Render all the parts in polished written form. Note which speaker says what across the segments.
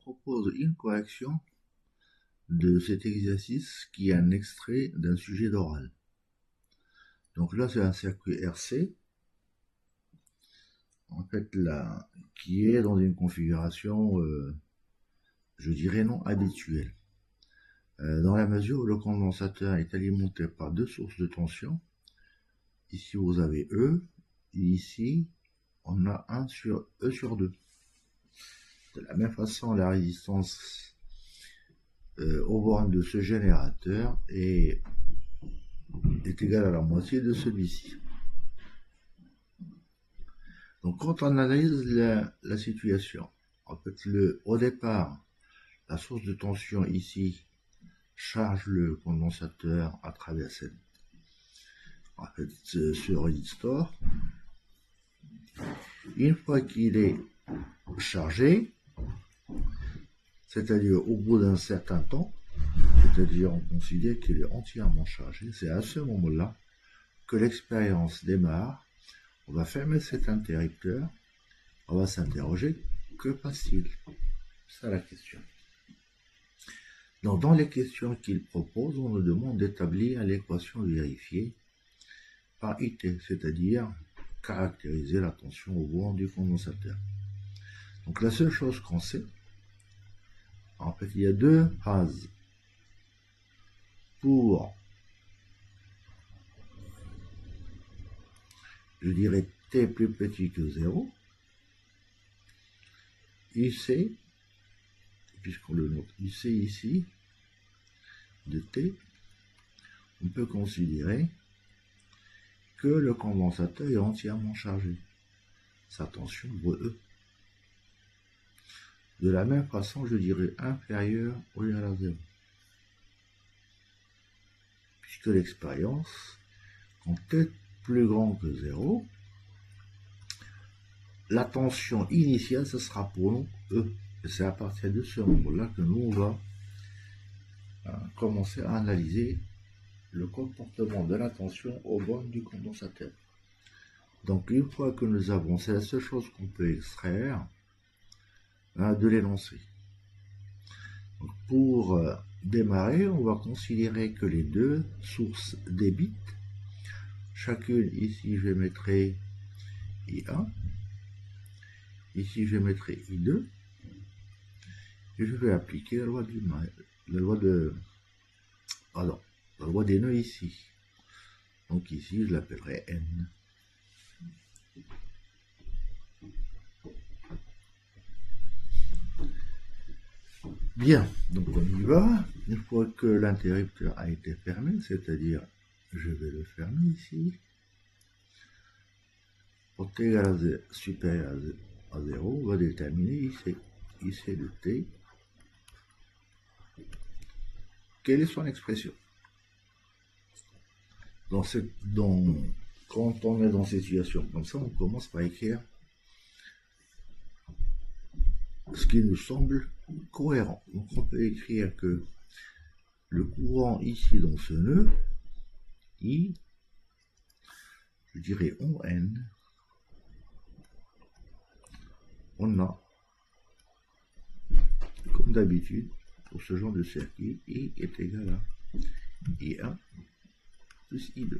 Speaker 1: propose une correction de cet exercice qui est un extrait d'un sujet d'oral. Donc là, c'est un circuit RC, en fait, là, qui est dans une configuration, je dirais, non habituelle. Dans la mesure où le condensateur est alimenté par deux sources de tension, ici vous avez E, et ici on a E sur 2. De la même façon, la résistance aux bornes de ce générateur est égale à la moitié de celui-ci. Donc quand on analyse la situation, en fait, au départ, la source de tension ici charge le condensateur à travers ce résistor. Une fois qu'il est chargé, c'est-à-dire au bout d'un certain temps, c'est-à-dire on considère qu'il est entièrement chargé, c'est à ce moment-là que l'expérience démarre. On va fermer cet interrupteur, on va s'interroger, que passe-t-il? C'est ça la question. Donc, dans les questions qu'il propose, on nous demande d'établir l'équation vérifiée par IT, c'est-à-dire caractériser la tension au bords du condensateur. Donc la seule chose qu'on sait, en fait, il y a deux phases pour, je dirais, t plus petit que 0, UC, puisqu'on le note UC ici, de t, on peut considérer que le condensateur est entièrement chargé. Sa tension vaut E. De la même façon, je dirais inférieur ou égal à 0. Puisque l'expérience, quand t est plus grand que 0, la tension initiale, ce sera pour nous E. Et c'est à partir de ce moment-là que nous, on va commencer à analyser le comportement de la tension aux bornes du condensateur. Donc, une fois que nous avons, c'est la seule chose qu'on peut extraire de l'énoncé. Pour démarrer, on va considérer que les deux sources débitent. Chacune, ici, je mettrai I1. Ici, je mettrai I2. Et je vais appliquer la loi la loi des nœuds ici. Donc ici, je l'appellerai N. Bien, donc on y va. Une fois que l'interrupteur a été fermé, c'est-à-dire, je vais le fermer ici. Pour t égale à 0, supérieur à 0, on va déterminer IC de t. Quelle est son expression? Quand on est dans cette situation comme ça, on commence par écrire ce qui nous semble cohérent. Donc on peut écrire que le courant ici dans ce nœud, I, je dirais en N, on a, comme d'habitude, pour ce genre de circuit, I est égal à I1 plus I2.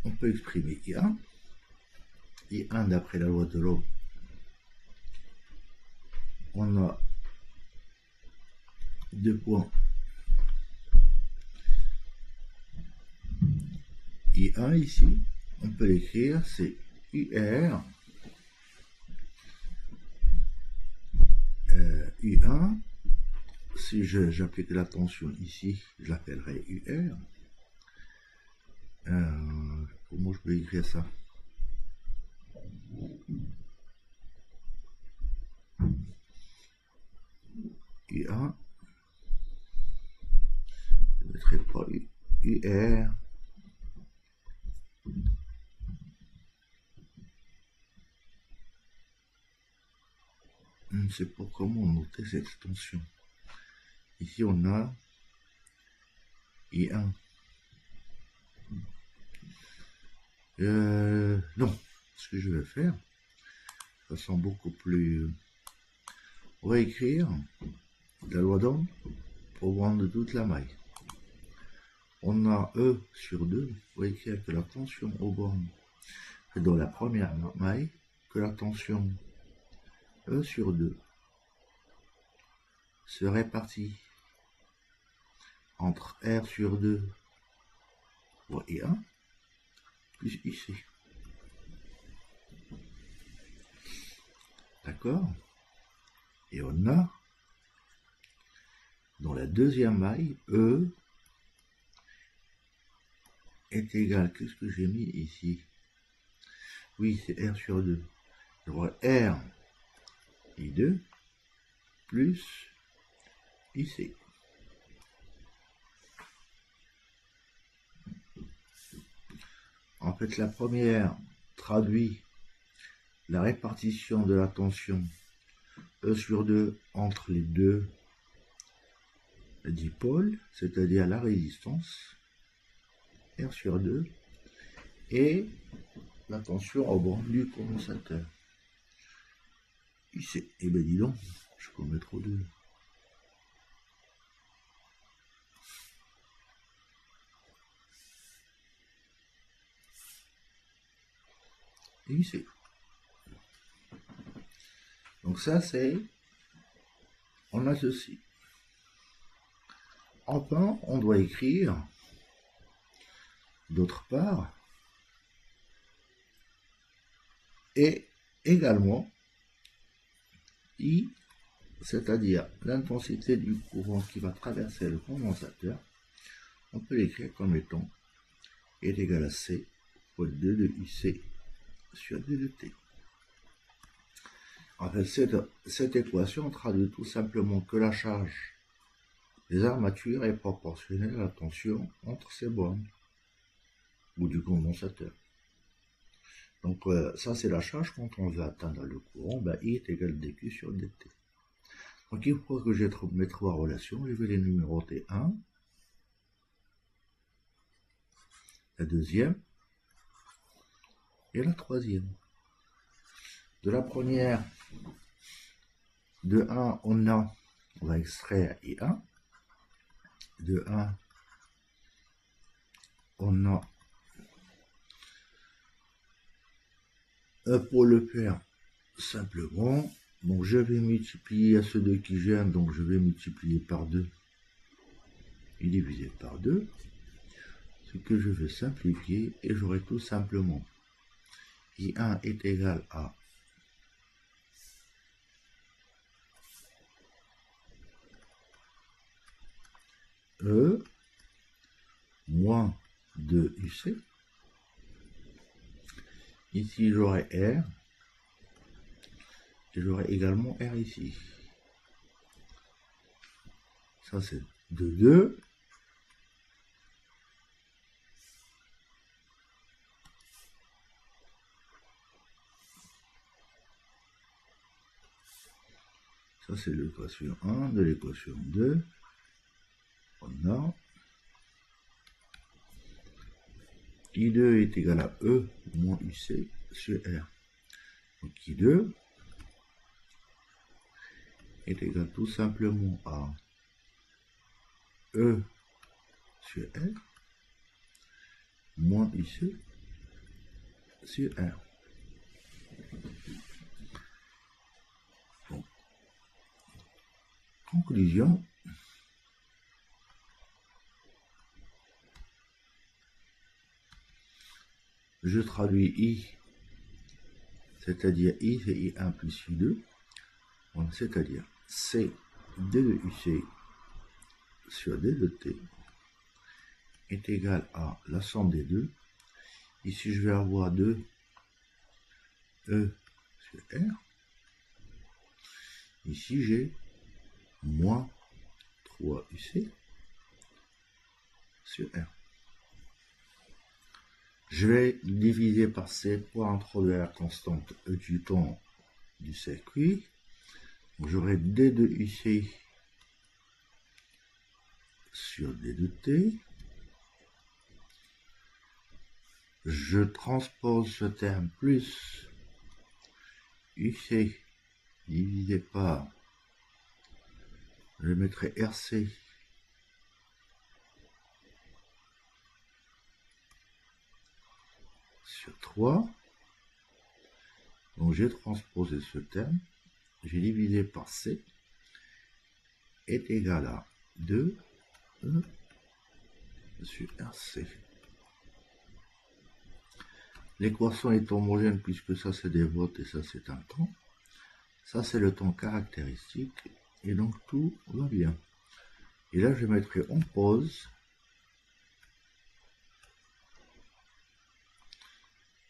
Speaker 1: On peut exprimer I1. I1 d'après la loi de l'Ohm, on a deux points I1 ici, on peut l'écrire, c'est UR U1. Si j'applique la tension ici, je l'appellerai UR. Comment je peux écrire ça? U1, je ne mettrai pas UR. sais pas comment noter cette tension. Ici, on a I1. Non, ce que je vais faire, de façon beaucoup plus... On va écrire la loi d'Ohm pour prendre toute la maille. On a E sur 2, on va écrire que la tension aux bornes est dans la première maille, que la tension E sur 2 se répartit entre R sur 2 fois I1 plus IC. D'accord? Et on a dans la deuxième maille, E est égal, qu'est-ce que j'ai mis ici? Oui, c'est R sur 2. Alors R I2 plus IC. En fait, la première traduit la répartition de la tension E sur 2 entre les deux dipôles, c'est-à-dire la résistance R sur 2 et la tension au bord du condensateur. IC. Eh ben dis donc, je peux mettre au 2. IC. Donc ça c'est, on a ceci. Enfin, on doit écrire, d'autre part, et également I, c'est-à-dire l'intensité du courant qui va traverser le condensateur, on peut l'écrire comme étant est égal à C fois 2 de IC sur 2 de T. En fait, cette équation traduit tout simplement que la charge des armatures est proportionnelle à la tension entre ces bornes ou du condensateur. Donc ça c'est la charge quand on veut atteindre le courant, ben, I est égal à dQ sur dt. Donc il faut que je trouve mes trois relations, je vais les numéroter 1, la deuxième et la troisième. De la première, de 1 on va extraire I1, de 1 on a pour le faire simplement, bon, je vais multiplier à ceux deux qui viennent, donc je vais multiplier par 2 et diviser par 2, ce que je vais simplifier et j'aurai tout simplement I1 est égal à E moins 2UC. Ici j'aurai R et j'aurai également R ici. Ça c'est de 2. Ça c'est l'équation 1 de l'équation 2. On a I2 est égal à E moins UC sur R. Donc I2 est égal tout simplement à E sur R moins UC sur R. Bon. Conclusion. Je traduis I, c'est-à-dire I c'est I1 plus I2, c'est-à-dire C d de UC sur d de T est égal à la somme des deux. Ici je vais avoir 2 E sur R. Ici j'ai moins 3 UC sur R. Je vais diviser par C pour introduire la constante E du temps du circuit. J'aurai D de UC sur D de T. Je transpose ce terme plus UC divisé par, je mettrai RC sur 3. Donc j'ai transposé ce terme, j'ai divisé par C, est égal à 2 E sur RC. L'équation est homogène puisque ça c'est des volts et ça c'est un temps. Ça c'est le temps caractéristique et donc tout va bien. Et là je mettrai en pause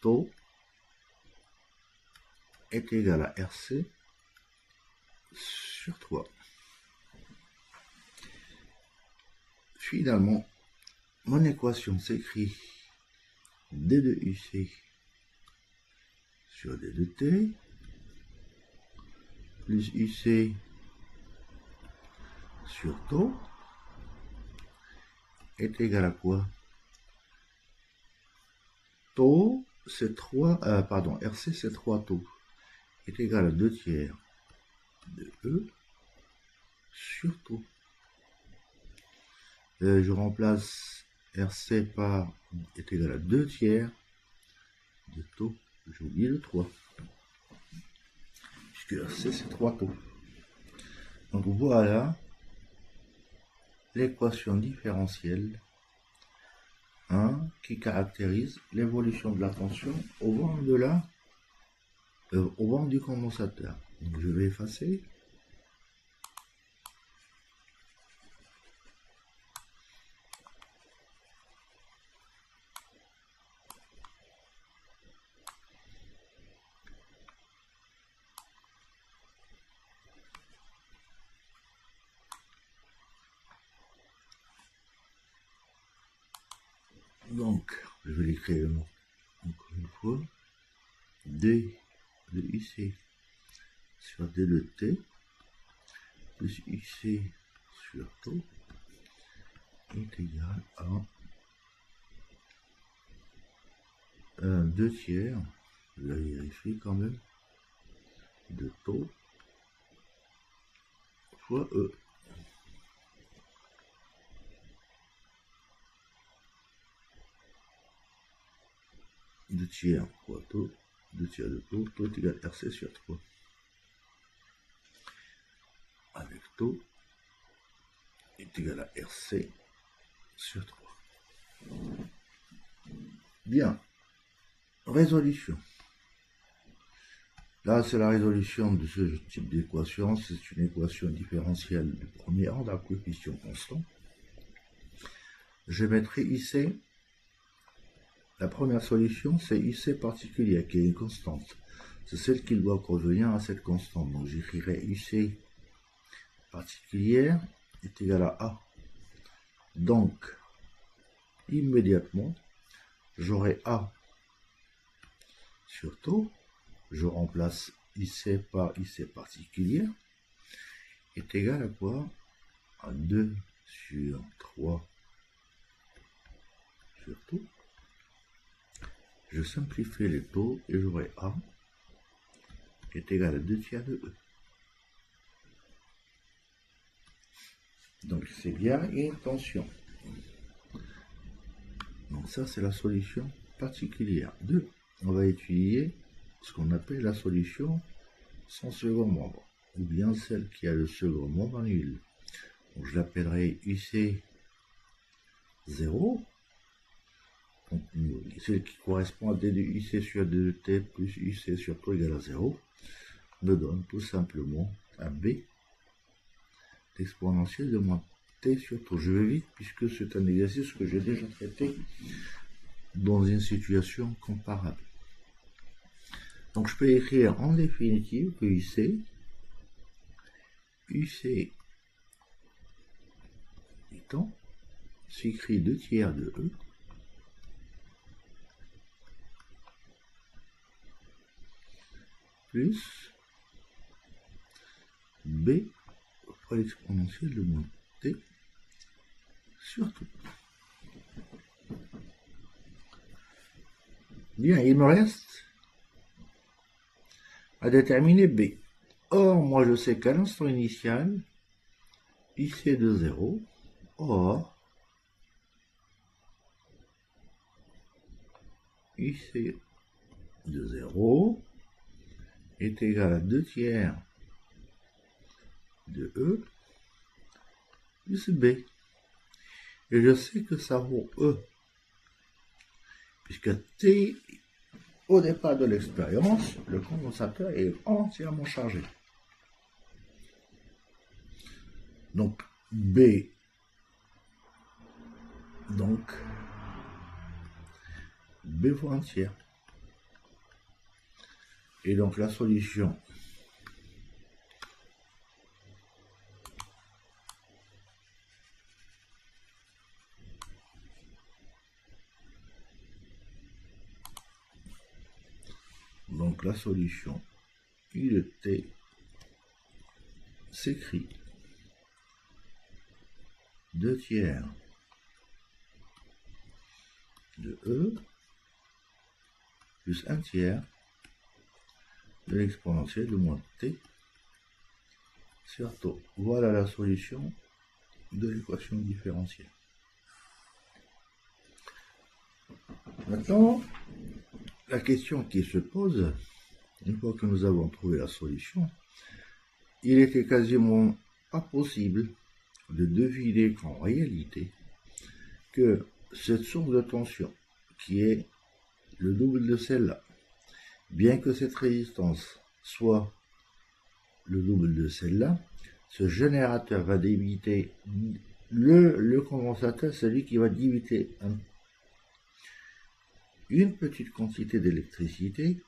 Speaker 1: taux est égal à RC sur 3. Finalement, mon équation s'écrit D de UC sur D de T plus UC sur taux est égal à quoi? Taux, c'est 3, RC c'est 3 taux, est égal à 2 tiers de E sur taux. Je remplace RC par est égal à 2 tiers de taux, j'ai oublié le 3, puisque RC c'est 3 taux. Donc voilà l'équation différentielle qui caractérise l'évolution de la tension au vent du condensateur. Donc je vais effacer. Donc, je vais l'écrire encore une fois. D de UC sur D de T plus UC sur taux est égal à 2 tiers, je vais vérifier quand même, de taux fois E. 2 tiers fois taux, 2 tiers de taux, taux est égal à RC sur 3. Avec taux est égal à RC sur 3. Bien. Résolution. Là, c'est la résolution de ce type d'équation. C'est une équation différentielle du premier ordre à coefficient constant. Je mettrai IC. La première solution, c'est IC particulière, qui est une constante. C'est celle qui doit revenir à cette constante. Donc, j'écrirai IC particulière est égal à A. Donc, immédiatement, j'aurai A sur taux. Je remplace IC par IC particulière est égal à quoi? À 2 sur 3 sur taux. Je simplifie les taux et j'aurai A est égal à 2 tiers de E. Donc c'est bien une tension. Donc ça c'est la solution particulière. 2. On va étudier ce qu'on appelle la solution sans second membre, ou bien celle qui a le second membre nul. Donc je l'appellerai UC 0, donc, celle qui correspond à D de UC sur D de T plus UC sur taux égale à 0, me donne tout simplement un B exponentielle de moins T sur taux. Je vais vite puisque c'est un exercice que j'ai déjà traité dans une situation comparable. Donc je peux écrire en définitive que UC étant s'écrit 2 tiers de E plus B fois l'exponentielle de moins t sur tout. Bien, il me reste à déterminer B. Or, moi je sais qu'à l'instant initial, IC de 0, or, IC de 0 est égal à 2 tiers de E plus B. Et je sais que ça vaut E, puisque T, au départ de l'expérience, le condensateur est entièrement chargé. Donc B, B fois un tiers. Et donc la solution I de T s'écrit 2 tiers de E plus 1 tiers de l'exponentielle de moins T sur tau. Voilà la solution de l'équation différentielle. Maintenant, la question qui se pose, une fois que nous avons trouvé la solution, il était quasiment pas possible de deviner qu'en réalité, que cette source de tension, qui est le double de celle-là, bien que cette résistance soit le double de celle-là, ce générateur va débiter le condensateur, c'est lui qui va débiter une petite quantité d'électricité,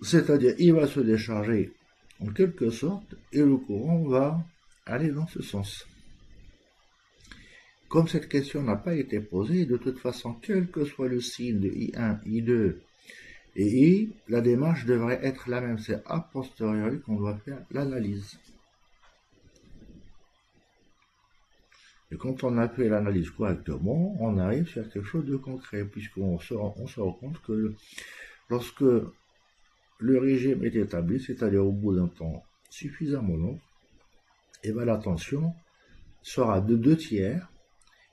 Speaker 1: c'est-à-dire il va se décharger en quelque sorte et le courant va aller dans ce sens. Comme cette question n'a pas été posée, de toute façon, quel que soit le signe de I1, I2 et I, la démarche devrait être la même. C'est a posteriori qu'on doit faire l'analyse. Et quand on a fait l'analyse correctement, on arrive sur quelque chose de concret, puisqu'on se rend compte que lorsque le régime est établi, c'est-à-dire au bout d'un temps suffisamment long, et bien la tension sera de 2 tiers,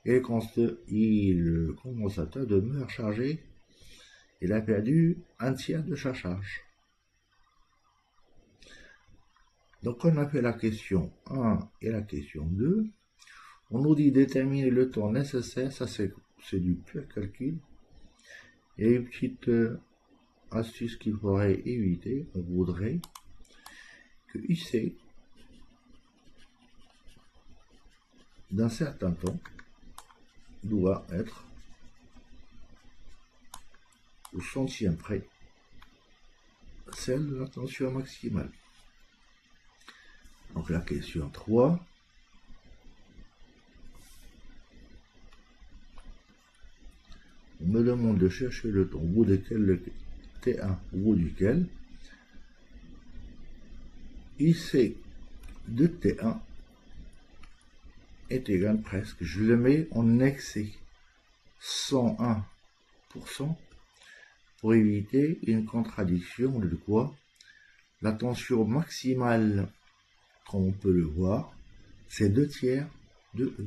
Speaker 1: et le condensateur demeure chargé. Il a perdu 1 tiers de sa charge. Donc on a fait la question 1 et la question 2. On nous dit déterminer le temps nécessaire, ça c'est du pur calcul. Il y a une petite astuce qu'il faudrait éviter. On voudrait que IC, d'un certain temps, doit être au centième près celle de la tension maximale. Donc la question 3. On me demande de chercher le temps au bout duquel le T1, au bout duquel IC de T1 est égal presque, je le mets en excès, 101% pour éviter une contradiction de quoi la tension maximale, comme on peut le voir, c'est 2 tiers de E,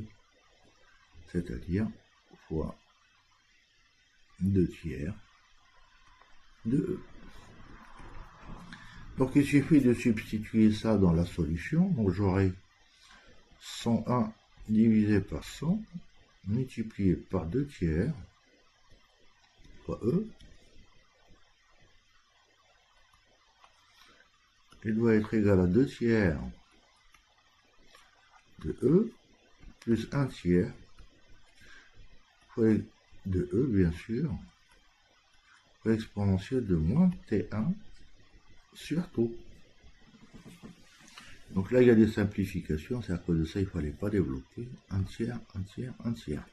Speaker 1: c'est-à-dire fois 2 tiers de E. Donc il suffit de substituer ça dans la solution, donc j'aurai 101 divisé par 100 multiplié par 2 tiers fois E. Il doit être égal à 2 tiers de E plus 1 tiers fois de E, bien sûr, fois l'exponentielle de moins T1 sur tau. Donc là, il y a des simplifications, c'est à cause de ça, il ne fallait pas développer. 1 tiers, 1 tiers, 1 tiers.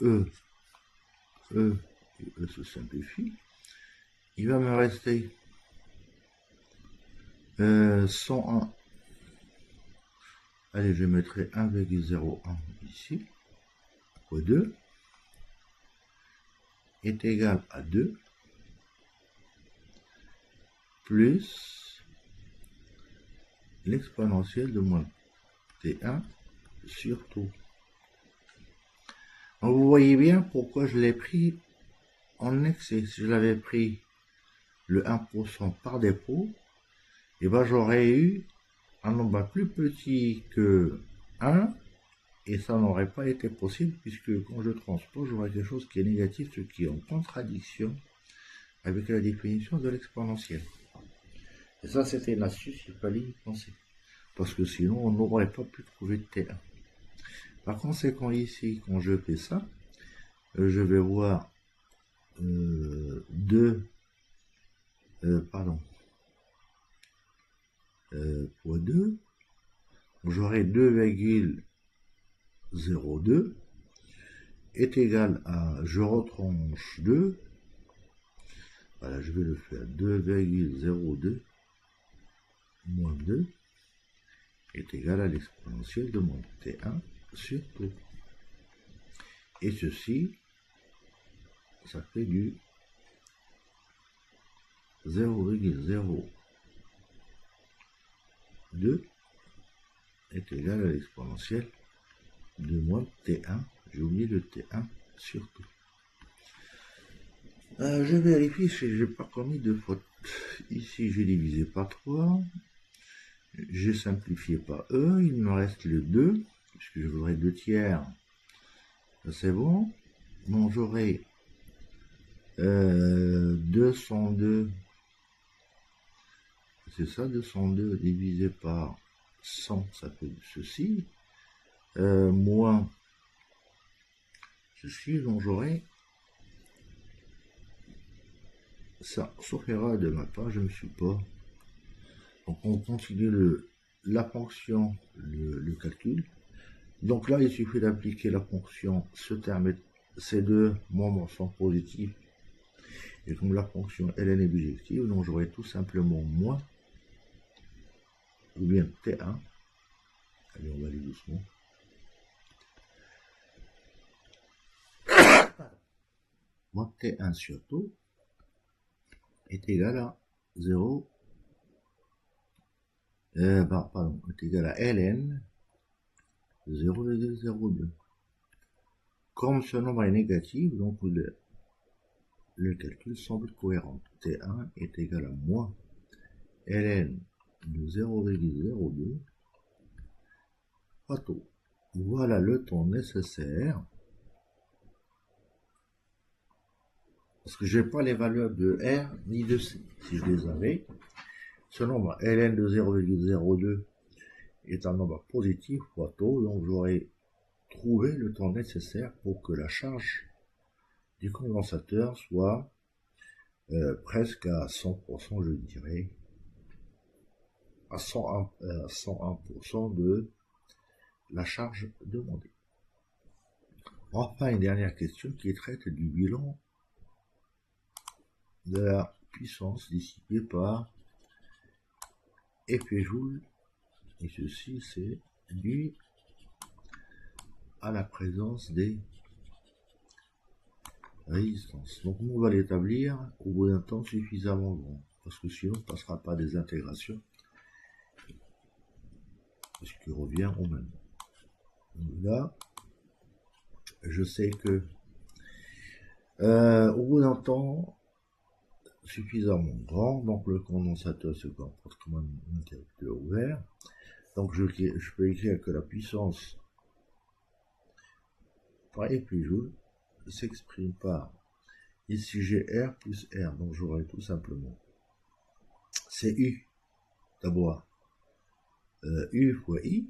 Speaker 1: E et E se simplifie. Il va me rester 101. Allez, je mettrai 1,01 ici, fois 2, est égal à 2, plus l'exponentielle de moins t1 sur tout. Donc vous voyez bien pourquoi je l'ai pris en excès. Si je l'avais pris le 1% par défaut, et ben j'aurais eu un nombre plus petit que 1, et ça n'aurait pas été possible, puisque quand je transpose, j'aurai quelque chose qui est négatif, ce qui est en contradiction avec la définition de l'exponentielle. Et ça, c'était une astuce, il fallait y penser. Parce que sinon, on n'aurait pas pu trouver de T1. Par conséquent, ici, quand je fais ça, je vais voir 2, fois 2, j'aurai 2,02 est égal à, je retranche 2, voilà, je vais le faire, 2,02 moins 2 est égal à l'exponentielle de mon T1 sur tout. Et ceci, ça fait du 0,02 est égal à l'exponentielle de moins T1. J'ai oublié le T1 sur tout. Je vérifie si j'ai pas commis de faute. Ici, j'ai divisé par 3. J'ai simplifié par E. Il me reste le 2, puisque je voudrais 2 tiers. C'est bon. Bon, j'aurai 202. C'est ça, 202 divisé par 100, ça fait ceci. Moins ceci, donc j'aurai ça, sauf erreur de ma part, je ne suis pas. Donc on continue la fonction, le calcul. Donc là, il suffit d'appliquer la fonction, ce terme, ces deux membres sont positifs. Et comme la fonction ln est bijective, donc j'aurai tout simplement moins, ou bien T1. Allez, on va aller doucement. Moins T1 sur tout est égal à 0, est égal à ln 0,02. Comme ce nombre est négatif, donc le calcul semble cohérent. T1 est égal à moins ln de 0,02 fois taux. Voilà le temps nécessaire. Parce que je n'ai pas les valeurs de R ni de C. Si je les avais, ce nombre ln de 0,02 est un nombre positif fois taux, donc j'aurais trouvé le temps nécessaire pour que la charge du condensateur soit presque à 100%, je dirais, à 101% de la charge demandée. Enfin, une dernière question qui traite du bilan de la puissance dissipée par effet Joule, et ceci c'est dû à la présence des résistances. Donc on va l'établir au bout d'un temps suffisamment long, parce que sinon on ne passera pas des intégrations, ce qui revient au même. Donc là, je sais que au bout d'un temps suffisamment grand, donc le condensateur se comporte comme un interrupteur ouvert. Donc je peux écrire que la puissance par effet Joule s'exprime par ici j'ai R plus R, donc j'aurai tout simplement c'est U d'abord U fois I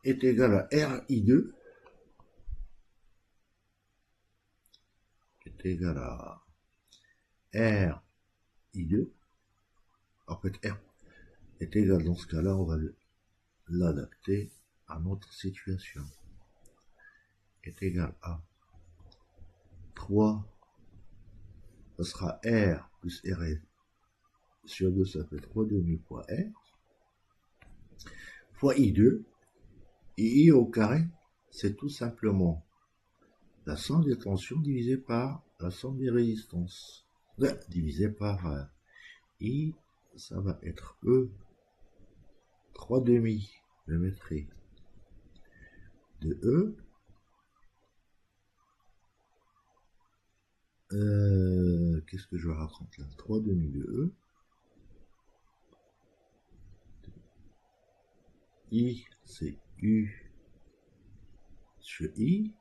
Speaker 1: est égal à RI2 est égal à RI2. En fait R est égal, dans ce cas-là on va l'adapter à notre situation, est égal à 3, ça sera R plus RF sur 2, ça fait 3 demi fois R, fois I2, et I au carré, c'est tout simplement la somme des tensions divisée par la somme des résistances. Divisé par I, ça va être E, 3 demi, je mettrai de E, qu'est-ce que je raconte là? 3 demi de E, I, c'est U sur I,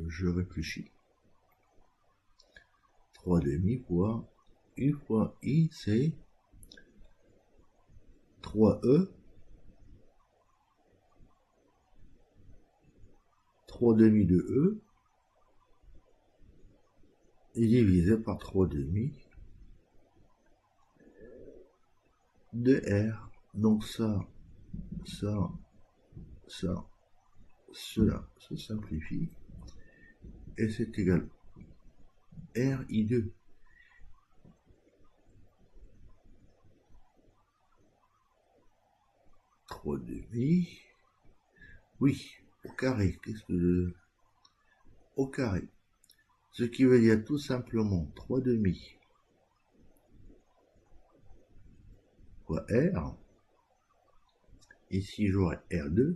Speaker 1: je réfléchis. 3 demi fois U fois I, c'est 3E, 3 demi de E, et divisé par 3 demi de R. Donc ça, cela se simplifie, et c'est égal RI2. 3 demi, oui, au carré, au carré. Ce qui veut dire tout simplement 3 demi fois R. Ici, j'aurai R2.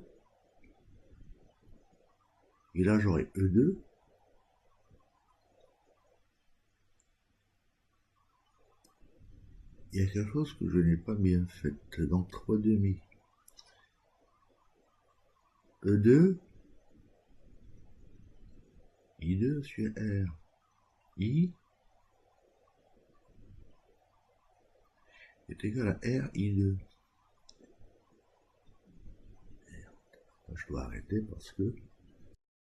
Speaker 1: Et là, j'aurai E2. Il y a quelque chose que je n'ai pas bien fait. Donc, 3 demi. E2. I2 sur R. I est égal à R I2. Je dois arrêter parce que